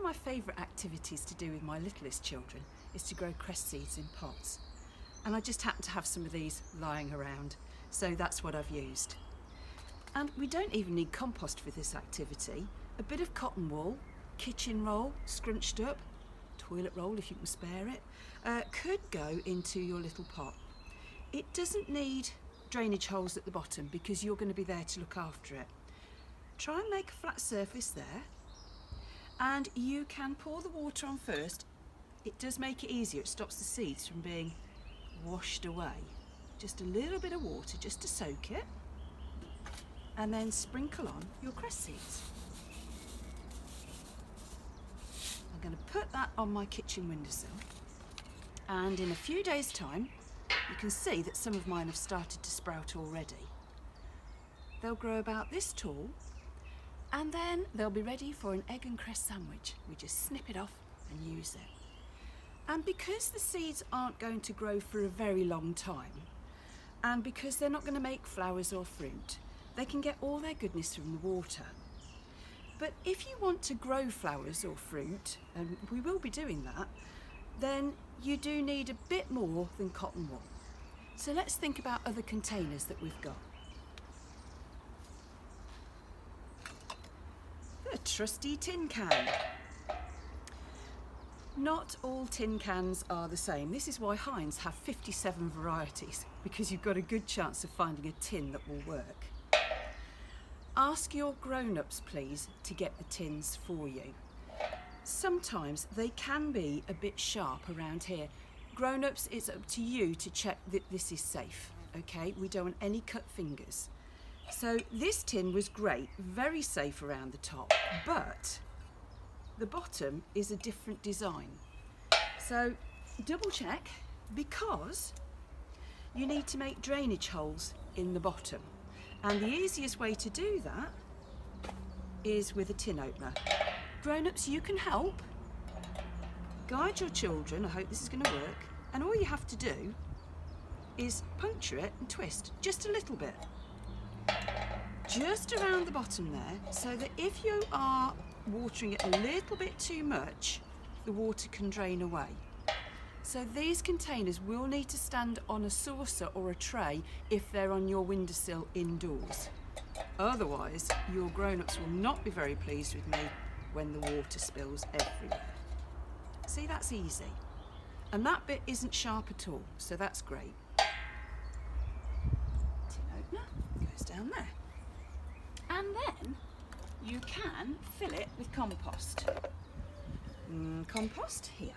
my favourite activities to do with my littlest children is to grow cress seeds in pots. And I just happen to have some of these lying around, so that's what I've used. And we don't even need compost for this activity. A bit of cotton wool, kitchen roll, scrunched up, toilet roll if you can spare it, could go into your little pot. It doesn't need drainage holes at the bottom because you're going to be there to look after it. Try and make a flat surface there, and you can pour the water on first. It does make it easier, it stops the seeds from being washed away. Just a little bit of water just to soak it, and then sprinkle on your cress seeds. I'm going to put that on my kitchen windowsill, and in a few days' time you can see that some of mine have started to sprout already. They'll grow about this tall, and then they'll be ready for an egg and cress sandwich. We just snip it off and use it. And because the seeds aren't going to grow for a very long time, and because they're not going to make flowers or fruit, they can get all their goodness from the water. But if you want to grow flowers or fruit, and we will be doing that, then you do need a bit more than cotton wool. So let's think about other containers that we've got. A trusty tin can. Not all tin cans are the same. This is why Heinz have 57 varieties, because you've got a good chance of finding a tin that will work. Ask your grown-ups, please, to get the tins for you. Sometimes they can be a bit sharp around here. Grown-ups, it's up to you to check that this is safe, okay? We don't want any cut fingers. So this tin was great, very safe around the top, but the bottom is a different design. So double check, because you need to make drainage holes in the bottom. And the easiest way to do that is with a tin opener. Grown-ups, you can help. Guide your children, I hope this is going to work, and all you have to do is puncture it and twist just a little bit. Just around the bottom there, so that if you are watering it a little bit too much, the water can drain away. So these containers will need to stand on a saucer or a tray if they're on your windowsill indoors. Otherwise, your grown-ups will not be very pleased with me when the water spills everywhere. See, that's easy. And that bit isn't sharp at all, so that's great. Tin opener goes down there. And then you can fill it with compost. Compost here.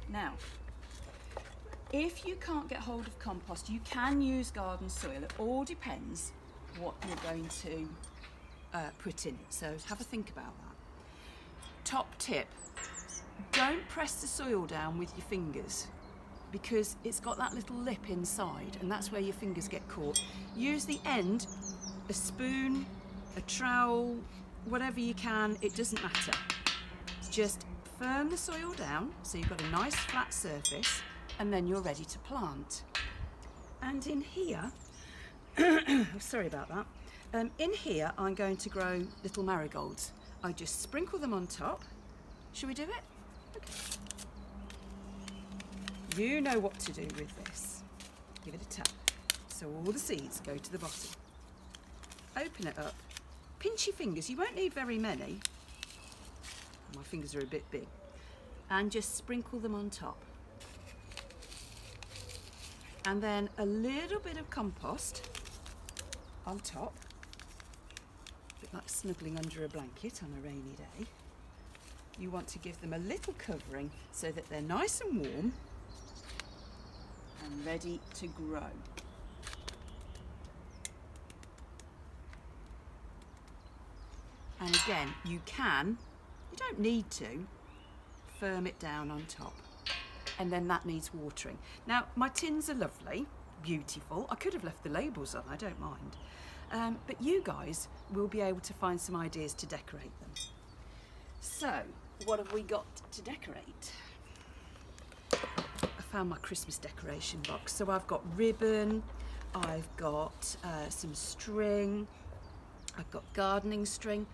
Now, if you can't get hold of compost, you can use garden soil. It all depends what you're going to put in it. So have a think about that. Top tip, don't press the soil down with your fingers, because it's got that little lip inside, and that's where your fingers get caught. Use the end, a spoon, a trowel, whatever you can, it doesn't matter. Just firm the soil down so you've got a nice flat surface, and then you're ready to plant. And in here, sorry about that, in here I'm going to grow little marigolds. I just sprinkle them on top. Shall we do it? Okay. You know what to do with this. Give it a tap. So all the seeds go to the bottom. Open it up. Pinch your fingers. You won't need very many. My fingers are a bit big. And just sprinkle them on top. And then a little bit of compost on top. A bit like snuggling under a blanket on a rainy day. You want to give them a little covering so that they're nice and warm and ready to grow. And again, you don't need to, firm it down on top. And then that needs watering. Now, my tins are lovely, beautiful. I could have left the labels on, I don't mind. But you guys will be able to find some ideas to decorate them. So, what have we got to decorate? I found my Christmas decoration box. So I've got ribbon, I've got some string, I've got gardening string.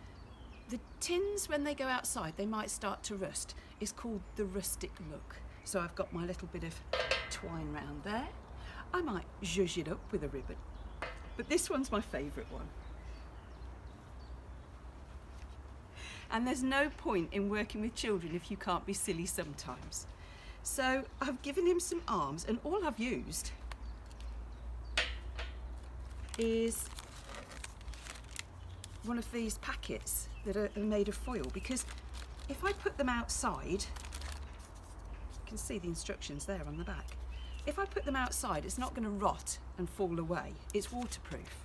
The tins, when they go outside, they might start to rust. It's called the rustic look. So I've got my little bit of twine round there. I might zhuzh it up with a ribbon, but this one's my favourite one. And there's no point in working with children if you can't be silly sometimes. So I've given him some arms, and all I've used is one of these packets that are made of foil, because if I put them outside, you can see the instructions there on the back. If I put them outside, it's not going to rot and fall away. It's waterproof.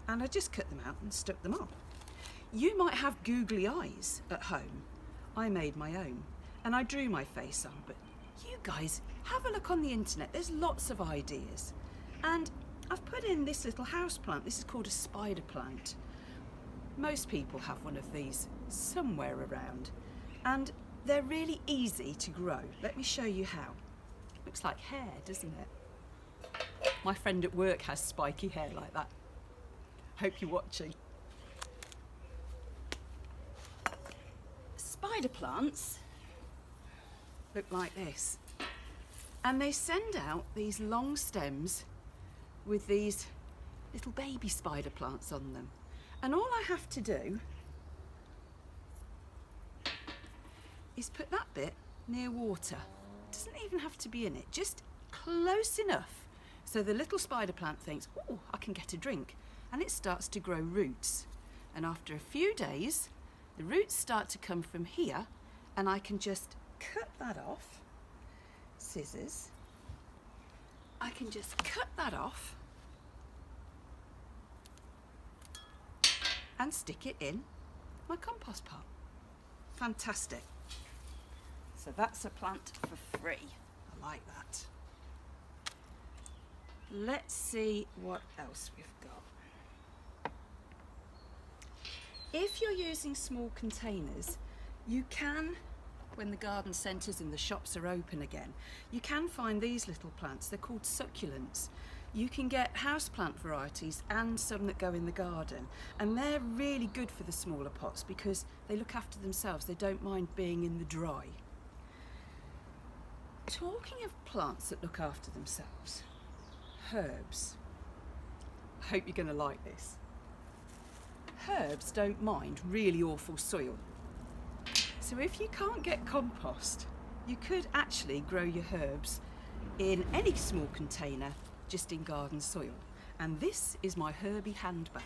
And I just cut them out and stuck them on. You might have googly eyes at home. I made my own, and I drew my face on, but you guys, have a look on the internet. There's lots of ideas. And I've put in this little house plant. This is called a spider plant. Most people have one of these somewhere around, and they're really easy to grow. Let me show you how. Looks like hair, doesn't it? My friend at work has spiky hair like that. Hope you're watching. Spider plants look like this, and they send out these long stems with these little baby spider plants on them. And all I have to do is put that bit near water. It doesn't even have to be in it, just close enough so the little spider plant thinks, oh, I can get a drink, and it starts to grow roots. And after a few days, the roots start to come from here, and I can just cut that off, scissors. I can just cut that off and stick it in my compost pot. Fantastic. So that's a plant for free. I like that. Let's see what else we've got. If you're using small containers, you can, when the garden centres and the shops are open again, you can find these little plants. They're called succulents. You can get houseplant varieties and some that go in the garden, and they're really good for the smaller pots because they look after themselves. They don't mind being in the dry. Talking of plants that look after themselves, herbs. I hope you're going to like this. Herbs don't mind really awful soil. So if you can't get compost, you could actually grow your herbs in any small container, just in garden soil. And this is my Herby handbag.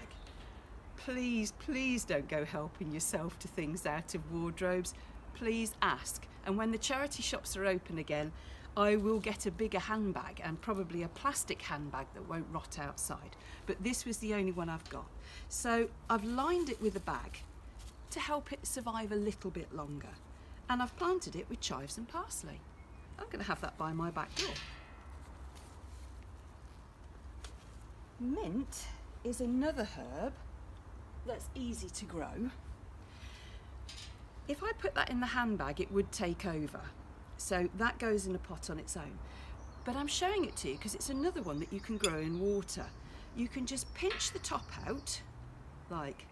Please, please don't go helping yourself to things out of wardrobes. Please ask. And when the charity shops are open again, I will get a bigger handbag, and probably a plastic handbag that won't rot outside. But this was the only one I've got. So I've lined it with a bag to help it survive a little bit longer. And I've planted it with chives and parsley. I'm going to have that by my back door. Mint is another herb that's easy to grow. If I put that in the handbag, it would take over. So that goes in a pot on its own. But I'm showing it to you because it's another one that you can grow in water. You can just pinch the top out, like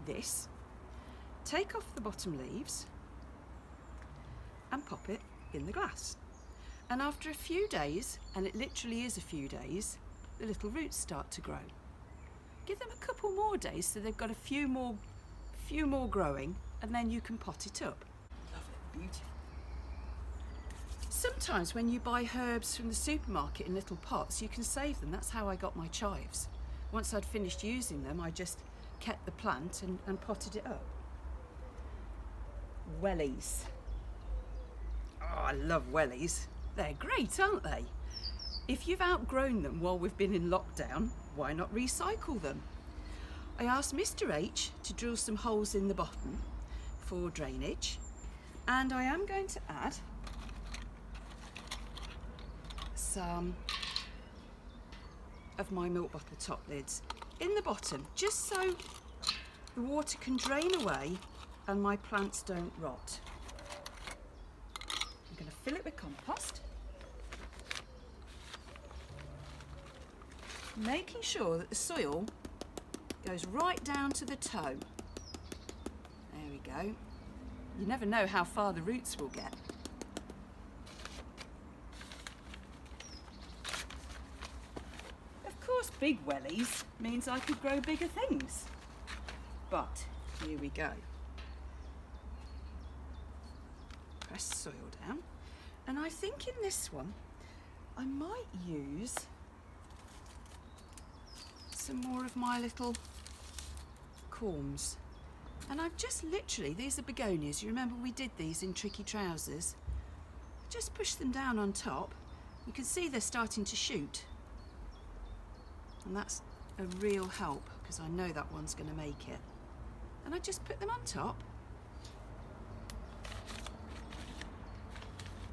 this, take off the bottom leaves, and pop it in the glass. And after a few days, and it literally is a few days, the little roots start to grow. Give them a couple more days so they've got a few more growing, and then you can pot it up. Love it, beautiful. Sometimes when you buy herbs from the supermarket in little pots, you can save them. That's how I got my chives. Once I'd finished using them, I just kept the plant and potted it up. Wellies. Oh, I love wellies. They're great, aren't they? If you've outgrown them while we've been in lockdown, why not recycle them? I asked Mr. H to drill some holes in the bottom for drainage, and I am going to add some of my milk bottle top lids in the bottom, just so the water can drain away and my plants don't rot. I'm going to fill it with compost, making sure that the soil goes right down to the toe. go. You never know how far the roots will get. Of course, big wellies means I could grow bigger things. But here we go. Press soil down. And I think in this one, I might use some more of my little corms. And I've just literally, these are begonias. You remember we did these in Tricky Trousers? Just push them down on top. You can see they're starting to shoot. And that's a real help because I know that one's going to make it. And I just put them on top.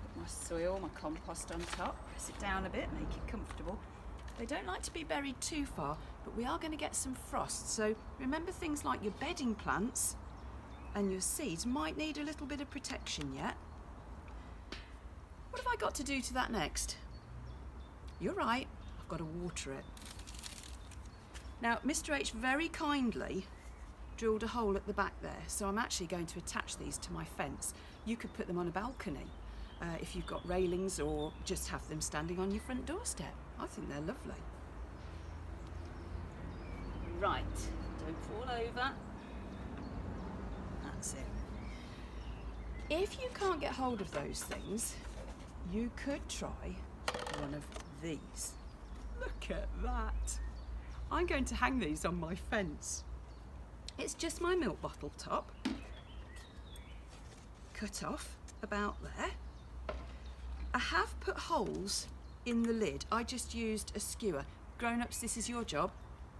Put my soil, my compost on top. Press it down a bit, make it comfortable. They don't like to be buried too far, but we are going to get some frost. So remember, things like your bedding plants and your seeds might need a little bit of protection yet. What have I got to do to that next? You're right, I've got to water it. Now, Mr. H very kindly drilled a hole at the back there, so I'm actually going to attach these to my fence. You could put them on a balcony if you've got railings, or just have them standing on your front doorstep. I think they're lovely. Right, don't fall over. That's it. If you can't get hold of those things, you could try one of these. Look at that. I'm going to hang these on my fence. It's just my milk bottle top, cut off about there. I have put holes in the lid. I just used a skewer. Grown-ups, this is your job.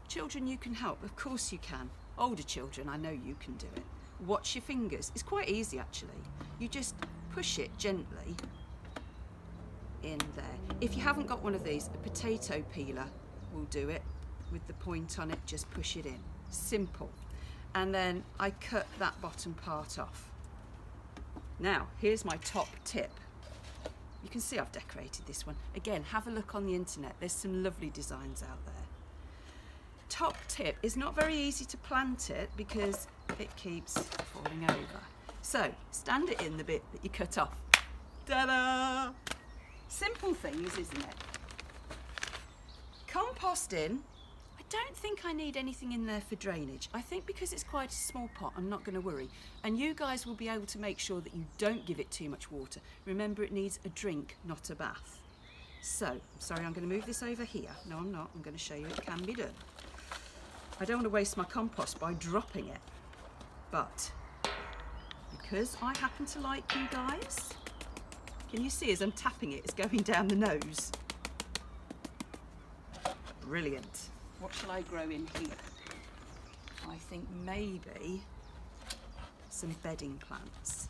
Children, you can help. Of course you can. Older children, I know you can do it. Watch your fingers. It's quite easy actually. You just push it gently in there. If you haven't got one of these, a potato peeler will do it. With the point on it, just push it in. Simple. And then I cut that bottom part off. Now, here's my top tip. You can see I've decorated this one. Again, have a look on the internet. There's some lovely designs out there. Top tip is not very easy to plant it because it keeps falling over. So, stand it in the bit that you cut off. Ta-da! Simple things, isn't it? Compost in. I don't think I need anything in there for drainage. I think because it's quite a small pot, I'm not going to worry. And you guys will be able to make sure that you don't give it too much water. Remember, it needs a drink, not a bath. So, I'm sorry, I'm going to move this over here. No, I'm not. I'm going to show you it can be done. I don't want to waste my compost by dropping it. But, because I happen to like you guys, can you see as I'm tapping it, it's going down the nose? Brilliant. What shall I grow in here? I think maybe some bedding plants.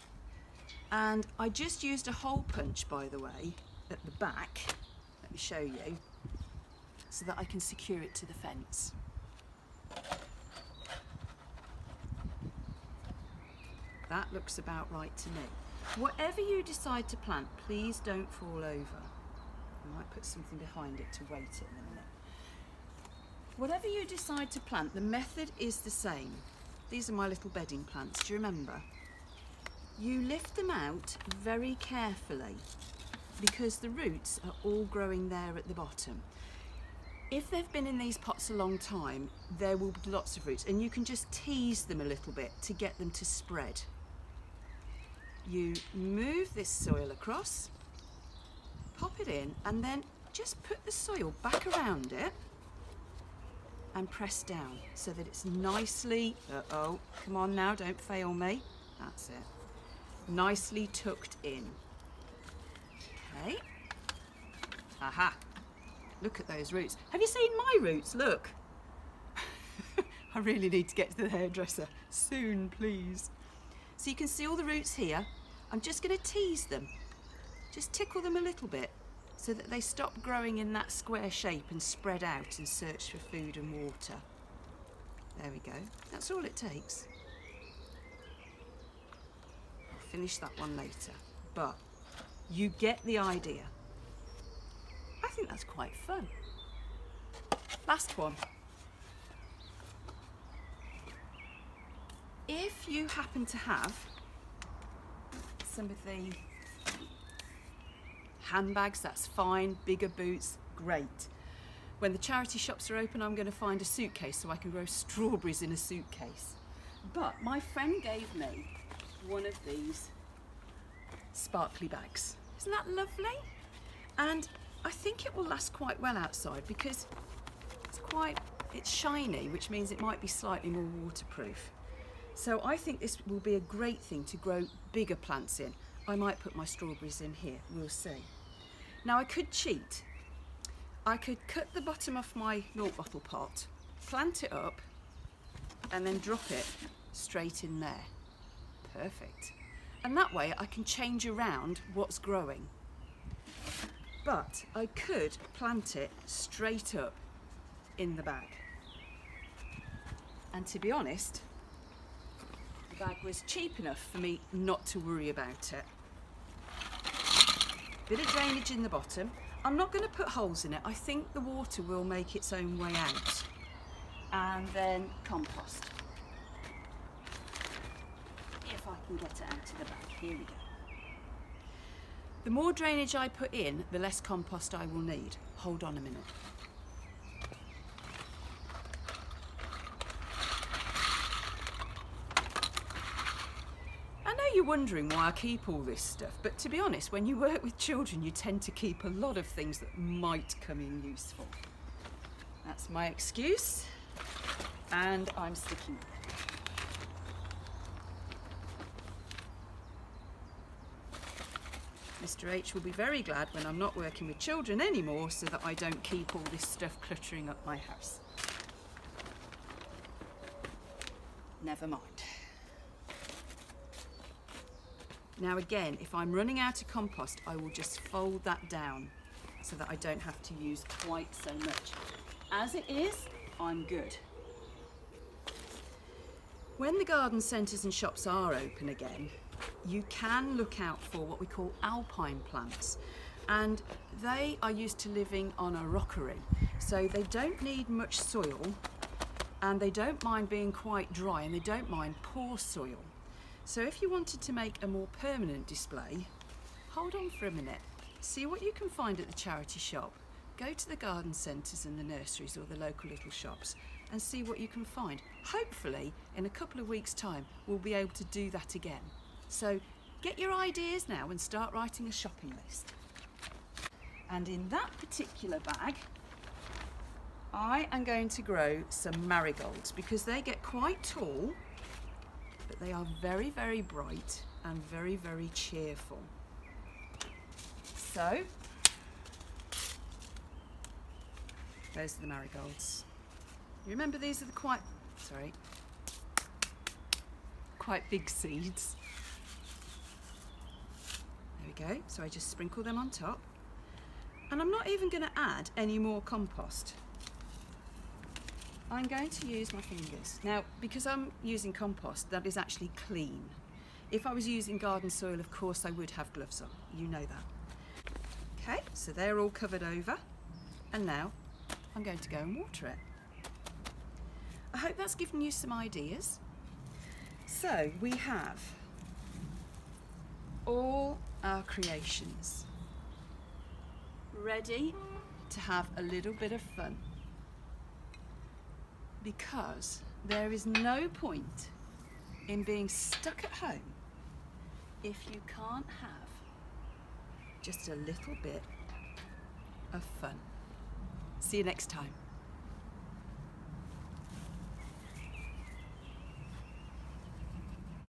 And I just used a hole punch, by the way, at the back. Let me show you, so that I can secure it to the fence. That looks about right to me. Whatever you decide to plant, please don't fall over. I might put something behind it to weight it in a minute. Whatever you decide to plant, the method is the same. These are my little bedding plants, do you remember? You lift them out very carefully because the roots are all growing there at the bottom. If they've been in these pots a long time, there will be lots of roots, and you can just tease them a little bit to get them to spread. You move this soil across, pop it in, and then just put the soil back around it and press down so that it's nicely, come on now, don't fail me. That's it. Nicely tucked in. Okay. Aha. Look at those roots. Have you seen my roots? Look. I really need to get to the hairdresser. Soon, please. So you can see all the roots here. I'm just going to tease them. Just tickle them a little bit so that they stop growing in that square shape and spread out and search for food and water. There we go. That's all it takes. I'll finish that one later, but you get the idea. I think that's quite fun. Last one. If you happen to have some of the handbags, that's fine. Bigger boots, great. When the charity shops are open, I'm going to find a suitcase so I can grow strawberries in a suitcase. But my friend gave me one of these sparkly bags. Isn't that lovely? And I think it will last quite well outside because it's shiny, which means it might be slightly more waterproof. So I think this will be a great thing to grow bigger plants in. I might put my strawberries in here, we'll see. Now I could cheat. I could cut the bottom off my milk bottle pot, plant it up, and then drop it straight in there. Perfect. And that way I can change around what's growing. But I could plant it straight up in the bag. And to be honest, the bag was cheap enough for me not to worry about it. Bit of drainage in the bottom. I'm not going to put holes in it. I think the water will make its own way out. And then compost. If I can get it out of the bag. Here we go. The more drainage I put in, the less compost I will need. Hold on a minute. I know you're wondering why I keep all this stuff, but to be honest, when you work with children, you tend to keep a lot of things that might come in useful. That's my excuse, and I'm sticking with it. Mr. H will be very glad when I'm not working with children anymore so that I don't keep all this stuff cluttering up my house. Never mind. Now again, if I'm running out of compost, I will just fold that down so that I don't have to use quite so much. As it is, I'm good. When the garden centres and shops are open again, you can look out for what we call alpine plants, and they are used to living on a rockery, so they don't need much soil, and they don't mind being quite dry, and they don't mind poor soil. So if you wanted to make a more permanent display, hold on for a minute, see what you can find at the charity shop, go to the garden centres and the nurseries or the local little shops and see what you can find. Hopefully in a couple of weeks' time we'll be able to do that again. So get your ideas now and start writing a shopping list. And in that particular bag, I am going to grow some marigolds because they get quite tall, but they are very, very bright and very, very cheerful. So, those are the marigolds. You remember these are the quite big seeds. There we go, so I just sprinkle them on top. And I'm not even going to add any more compost. I'm going to use my fingers. Now, because I'm using compost, that is actually clean. If I was using garden soil, of course, I would have gloves on. You know that. Okay, so they're all covered over. And now I'm going to go and water it. I hope that's given you some ideas. So we have all our creations ready to have a little bit of fun, because there is no point in being stuck at home if you can't have just a little bit of fun. See you next time.